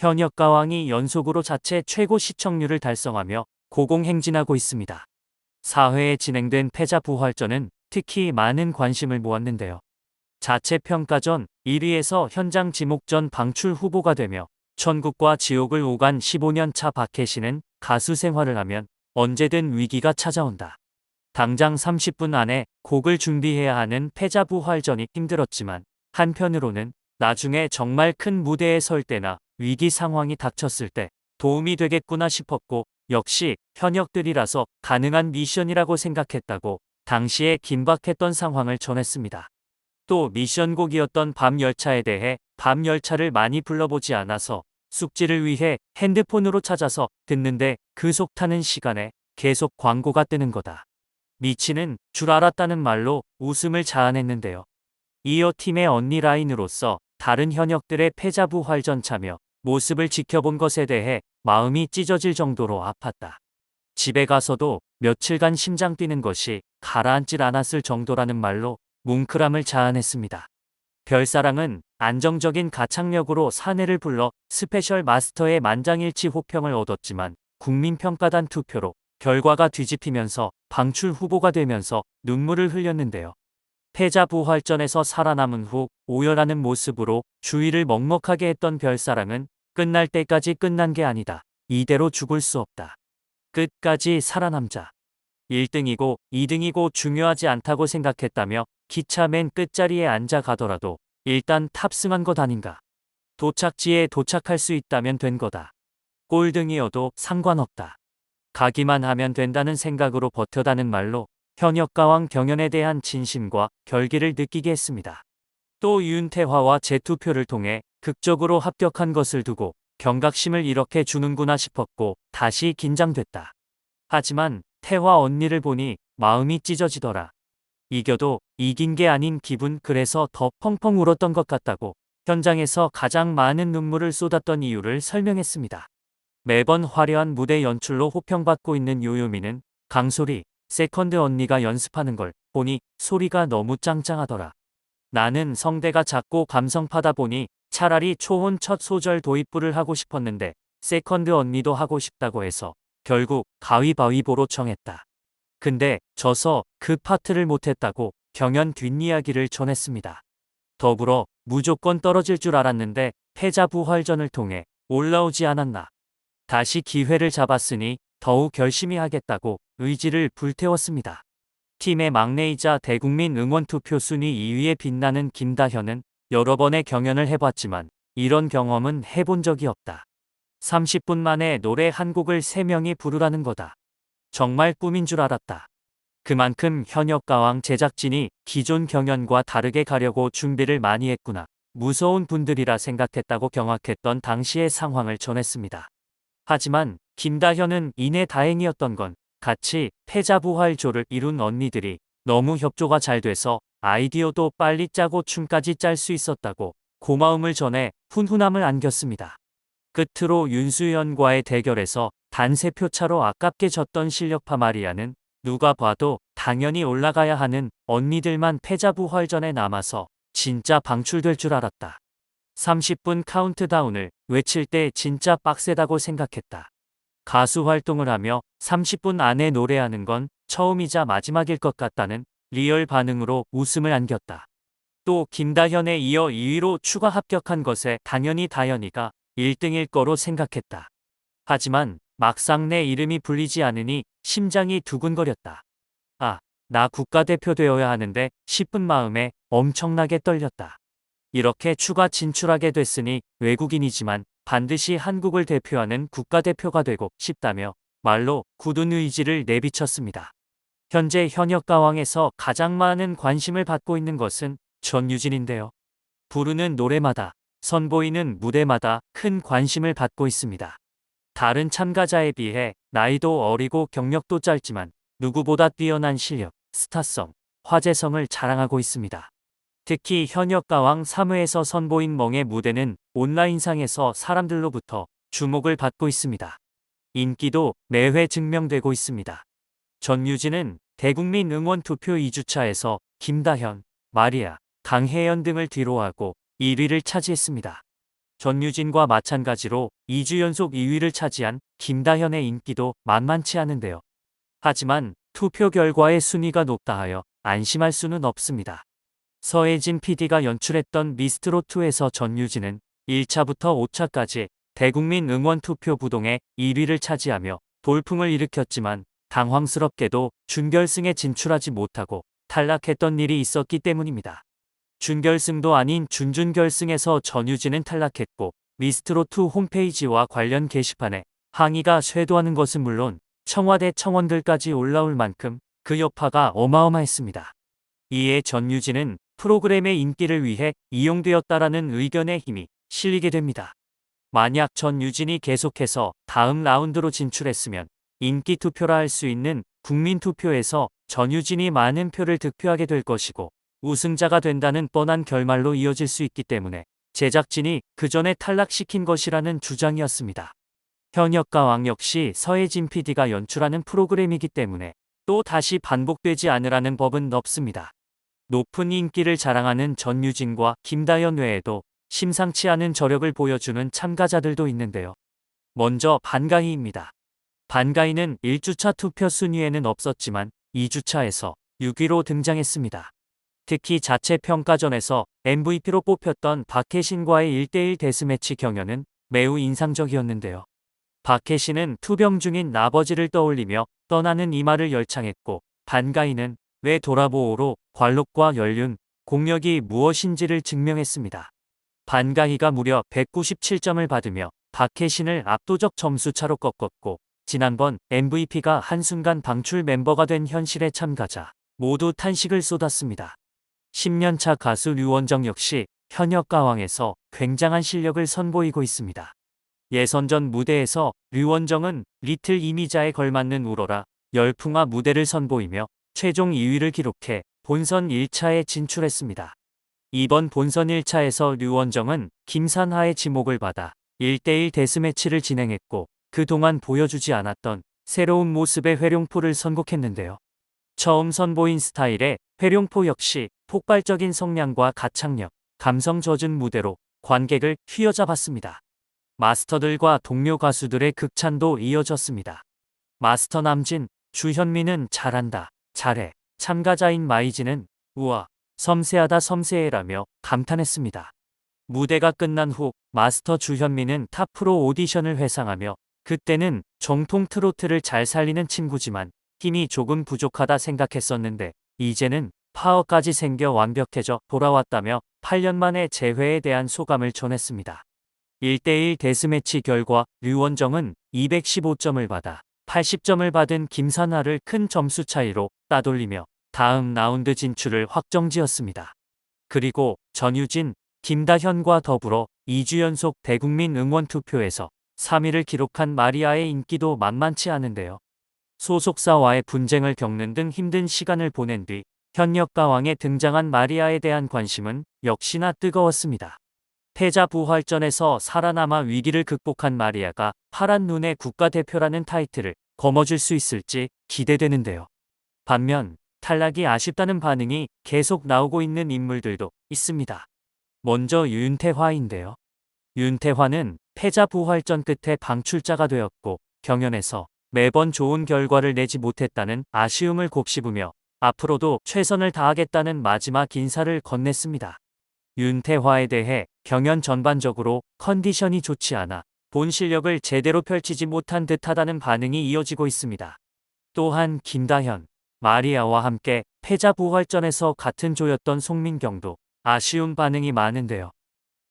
현역가왕이 연속으로 자체 최고 시청률을 달성하며 고공행진하고 있습니다. 4회에 진행된 패자부활전은 특히 많은 관심을 모았는데요. 자체 평가전 1위에서 현장 지목전 방출 후보가 되며 천국과 지옥을 오간 15년 차 박혜신은 가수 생활을 하면 언제든 위기가 찾아온다. 당장 30분 안에 곡을 준비해야 하는 패자부활전이 힘들었지만 한편으로는 나중에 정말 큰 무대에 설 때나 위기 상황이 닥쳤을 때 도움이 되겠구나 싶었고 역시 현역들이라서 가능한 미션이라고 생각했다고 당시에 긴박했던 상황을 전했습니다. 또 미션곡이었던 밤열차에 대해 밤열차를 많이 불러보지 않아서 숙지를 위해 핸드폰으로 찾아서 듣는데 그 속 타는 시간에 계속 광고가 뜨는 거다. 미치는 줄 알았다는 말로 웃음을 자아냈는데요. 이어 팀의 언니 라인으로서 다른 현역들의 패자부활전 참여 모습을 지켜본 것에 대해 마음이 찢어질 정도로 아팠다. 집에 가서도 며칠간 심장 뛰는 것이 가라앉질 않았을 정도라는 말로 뭉클함을 자아냈습니다. 별사랑은 안정적인 가창력으로 사내를 불러 스페셜 마스터의 만장일치 호평을 얻었지만 국민평가단 투표로 결과가 뒤집히면서 방출 후보가 되면서 눈물을 흘렸는데요. 패자부활전에서 살아남은 후 오열하는 모습으로 주위를 먹먹하게 했던 별사랑은 끝날 때까지 끝난 게 아니다. 이대로 죽을 수 없다. 끝까지 살아남자. 1등이고 2등이고 중요하지 않다고 생각했다며 기차 맨 끝자리에 앉아 가더라도 일단 탑승한 것 아닌가. 도착지에 도착할 수 있다면 된 거다. 꼴등이어도 상관없다. 가기만 하면 된다는 생각으로 버텨다는 말로 현역가왕 경연에 대한 진심과 결기를 느끼게 했습니다. 또 윤태화와 재투표를 통해 극적으로 합격한 것을 두고 경각심을 이렇게 주는구나 싶었고 다시 긴장됐다. 하지만 태화 언니를 보니 마음이 찢어지더라. 이겨도 이긴 게 아닌 기분 그래서 더 펑펑 울었던 것 같다고 현장에서 가장 많은 눈물을 쏟았던 이유를 설명했습니다. 매번 화려한 무대 연출로 호평받고 있는 요요미는 강소리, 세컨드 언니가 연습하는 걸 보니 소리가 너무 짱짱하더라. 나는 성대가 작고 감성파다 보니 차라리 초혼 첫 소절 도입부를 하고 싶었는데 세컨드 언니도 하고 싶다고 해서 결국 가위바위보로 정했다. 근데 져서 그 파트를 못했다고 경연 뒷이야기를 전했습니다. 더불어 무조건 떨어질 줄 알았는데 패자부활전을 통해 올라오지 않았나. 다시 기회를 잡았으니 더욱 열심히 하겠다고 의지를 불태웠습니다. 팀의 막내이자 대국민 응원투표 순위 2위에 빛나는 김다현은 여러 번의 경연을 해봤지만 이런 경험은 해본 적이 없다. 30분 만에 노래 한 곡을 3명이 부르라는 거다. 정말 꿈인 줄 알았다. 그만큼 현역가왕 제작진이 기존 경연과 다르게 가려고 준비를 많이 했구나. 무서운 분들이라 생각했다고 경악했던 당시의 상황을 전했습니다. 하지만 김다현은 이내 다행이었던 건 같이 패자부활조를 이룬 언니들이 너무 협조가 잘 돼서 아이디어도 빨리 짜고 춤까지 짤 수 있었다고 고마움을 전해 훈훈함을 안겼습니다. 끝으로 윤수연과의 대결에서 단 3표 차로 아깝게 졌던 실력파 마리아는 누가 봐도 당연히 올라가야 하는 언니들만 패자부활전에 남아서 진짜 방출될 줄 알았다. 30분 카운트다운을 외칠 때 진짜 빡세다고 생각했다. 가수 활동을 하며 30분 안에 노래하는 건 처음이자 마지막일 것 같다는 리얼 반응으로 웃음을 안겼다. 또 김다현에 이어 2위로 추가 합격한 것에 당연히 다현이가 1등일 거로 생각했다. 하지만 막상 내 이름이 불리지 않으니 심장이 두근거렸다. 아, 나 국가대표 되어야 하는데 싶은 마음에 엄청나게 떨렸다. 이렇게 추가 진출하게 됐으니 외국인이지만 반드시 한국을 대표하는 국가대표가 되고 싶다며 말로 굳은 의지를 내비쳤습니다. 현재 현역가왕에서 가장 많은 관심을 받고 있는 것은 전유진인데요. 부르는 노래마다, 선보이는 무대마다 큰 관심을 받고 있습니다. 다른 참가자에 비해 나이도 어리고 경력도 짧지만 누구보다 뛰어난 실력, 스타성, 화제성을 자랑하고 있습니다. 특히 현역가왕 3회에서 선보인 멍의 무대는 온라인상에서 사람들로부터 주목을 받고 있습니다. 인기도 매회 증명되고 있습니다. 전유진은 대국민 응원 투표 2주차에서 김다현, 마리아, 강혜연 등을 뒤로하고 1위를 차지했습니다. 전유진과 마찬가지로 2주 연속 2위를 차지한 김다현의 인기도 만만치 않은데요. 하지만 투표 결과의 순위가 높다 하여 안심할 수는 없습니다. 서혜진 PD가 연출했던 미스트롯2에서 전유진은 1차부터 5차까지 대국민 응원 투표 부동의 1위를 차지하며 돌풍을 일으켰지만 당황스럽게도 준결승에 진출하지 못하고 탈락했던 일이 있었기 때문입니다. 준결승도 아닌 준준결승에서 전유진은 탈락했고 미스트롯2 홈페이지와 관련 게시판에 항의가 쇄도하는 것은 물론 청와대 청원들까지 올라올 만큼 그 여파가 어마어마했습니다. 이에 전유진은 프로그램의 인기를 위해 이용되었다라는 의견에 힘이 실리게 됩니다. 만약 전유진이 계속해서 다음 라운드로 진출했으면 인기 투표라 할 수 있는 국민투표에서 전유진이 많은 표를 득표하게 될 것이고 우승자가 된다는 뻔한 결말로 이어질 수 있기 때문에 제작진이 그 전에 탈락시킨 것이라는 주장이었습니다. 현역가왕 역시 서혜진 PD가 연출하는 프로그램이기 때문에 또 다시 반복되지 않으라는 법은 없습니다. 높은 인기를 자랑하는 전유진과 김다현 외에도 심상치 않은 저력을 보여주는 참가자들도 있는데요. 먼저 반가희입니다. 반가희는 1주차 투표 순위에는 없었지만 2주차에서 6위로 등장했습니다. 특히 자체 평가전에서 MVP로 뽑혔던 박혜신과의 1대1 데스매치 경연은 매우 인상적이었는데요. 박혜신은 투병 중인 아버지를 떠올리며 떠나는 이마를 열창했고 반가희는 왜 돌아보오로 관록과 연륜, 공력이 무엇인지를 증명했습니다. 반가희가 무려 197점을 받으며 박혜신을 압도적 점수차로 꺾었고 지난번 MVP가 한순간 방출 멤버가 된 현실의 참가자 모두 탄식을 쏟았습니다. 10년차 가수 류원정 역시 현역 가왕에서 굉장한 실력을 선보이고 있습니다. 예선전 무대에서 류원정은 리틀 이미자에 걸맞는 우러라 열풍화 무대를 선보이며 최종 2위를 기록해 본선 1차에 진출했습니다. 이번 본선 1차에서 류원정은 김산하의 지목을 받아 1대1 데스매치를 진행했고 그동안 보여주지 않았던 새로운 모습의 회룡포를 선곡했는데요. 처음 선보인 스타일의 회룡포 역시 폭발적인 성량과 가창력, 감성 젖은 무대로 관객을 휘어잡았습니다. 마스터들과 동료 가수들의 극찬도 이어졌습니다. 마스터 남진, 주현미는 잘한다, 잘해, 참가자인 마이진은 우와, 섬세하다 섬세해라며 감탄했습니다. 무대가 끝난 후 마스터 주현미는 탑 프로 오디션을 회상하며 그때는 정통 트로트를 잘 살리는 친구지만 힘이 조금 부족하다 생각했었는데 이제는 파워까지 생겨 완벽해져 돌아왔다며 8년 만에 재회에 대한 소감을 전했습니다. 1대1 데스매치 결과 류원정은 215점을 받아 80점을 받은 김산하를 큰 점수 차이로 따돌리며 다음 라운드 진출을 확정지었습니다. 그리고 전유진, 김다현과 더불어 2주 연속 대국민 응원 투표에서 3위를 기록한 마리아의 인기도 만만치 않은데요. 소속사와의 분쟁을 겪는 등 힘든 시간을 보낸 뒤 현역 가왕에 등장한 마리아에 대한 관심은 역시나 뜨거웠습니다. 패자부활전에서 살아남아 위기를 극복한 마리아가 파란 눈의 국가대표라는 타이틀을 거머쥘 수 있을지 기대되는데요. 반면 탈락이 아쉽다는 반응이 계속 나오고 있는 인물들도 있습니다. 먼저 윤태화인데요. 윤태화는 패자부활전 끝에 방출자가 되었고 경연에서 매번 좋은 결과를 내지 못했다는 아쉬움을 곱씹으며 앞으로도 최선을 다하겠다는 마지막 인사를 건넸습니다. 윤태화에 대해 경연 전반적으로 컨디션이 좋지 않아 본 실력을 제대로 펼치지 못한 듯하다는 반응이 이어지고 있습니다. 또한 김다현, 마리아와 함께 패자부활전에서 같은 조였던 송민경도 아쉬운 반응이 많은데요.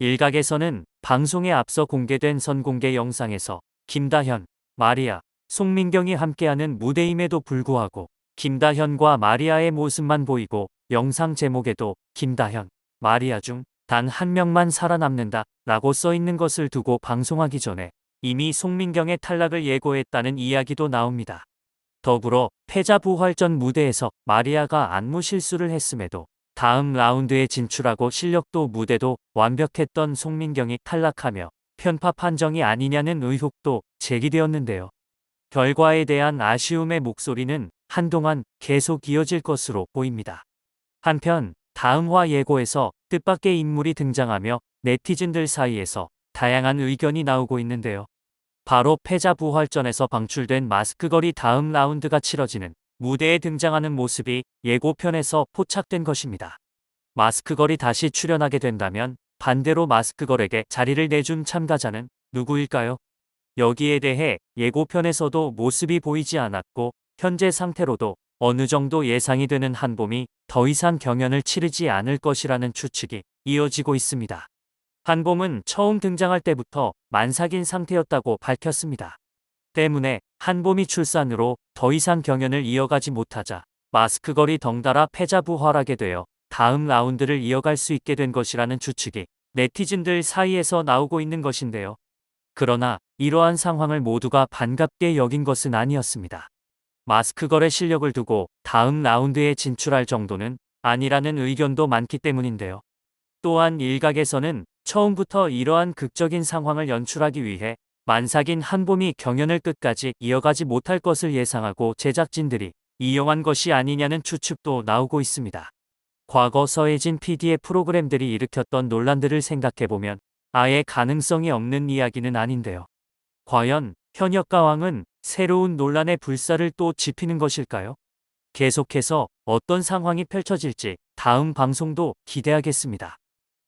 일각에서는 방송에 앞서 공개된 선공개 영상에서 김다현, 마리아, 송민경이 함께하는 무대임에도 불구하고 김다현과 마리아의 모습만 보이고 영상 제목에도 김다현, 마리아 중 단 한 명만 살아남는다 라고 써있는 것을 두고 방송하기 전에 이미 송민경의 탈락을 예고했다는 이야기도 나옵니다. 더불어 패자부활전 무대에서 마리아가 안무 실수를 했음에도 다음 라운드에 진출하고 실력도 무대도 완벽했던 송민경이 탈락하며 편파 판정이 아니냐는 의혹도 제기되었는데요. 결과에 대한 아쉬움의 목소리는 한동안 계속 이어질 것으로 보입니다. 한편 다음 화 예고에서 뜻밖의 인물이 등장하며 네티즌들 사이에서 다양한 의견이 나오고 있는데요. 바로 패자부활전에서 방출된 마스크걸이 다음 라운드가 치러지는 무대에 등장하는 모습이 예고편에서 포착된 것입니다. 마스크걸이 다시 출연하게 된다면 반대로 마스크걸에게 자리를 내준 참가자는 누구일까요? 여기에 대해 예고편에서도 모습이 보이지 않았고 현재 상태로도 어느 정도 예상이 되는 한봄이 더 이상 경연을 치르지 않을 것이라는 추측이 이어지고 있습니다. 한봄은 처음 등장할 때부터 만삭인 상태였다고 밝혔습니다. 때문에 한봄이 출산으로 더 이상 경연을 이어가지 못하자 마스크걸이 덩달아 패자부활하게 되어 다음 라운드를 이어갈 수 있게 된 것이라는 추측이 네티즌들 사이에서 나오고 있는 것인데요. 그러나 이러한 상황을 모두가 반갑게 여긴 것은 아니었습니다. 마스크걸의 실력을 두고 다음 라운드에 진출할 정도는 아니라는 의견도 많기 때문인데요. 또한 일각에서는 처음부터 이러한 극적인 상황을 연출하기 위해 만삭인 한봄이 경연을 끝까지 이어가지 못할 것을 예상하고 제작진들이 이용한 것이 아니냐는 추측도 나오고 있습니다. 과거 서혜진 PD의 프로그램들이 일으켰던 논란들을 생각해보면 아예 가능성이 없는 이야기는 아닌데요. 과연 현역가왕은 새로운 논란의 불사를 또 지피는 것일까요? 계속해서 어떤 상황이 펼쳐질지 다음 방송도 기대하겠습니다.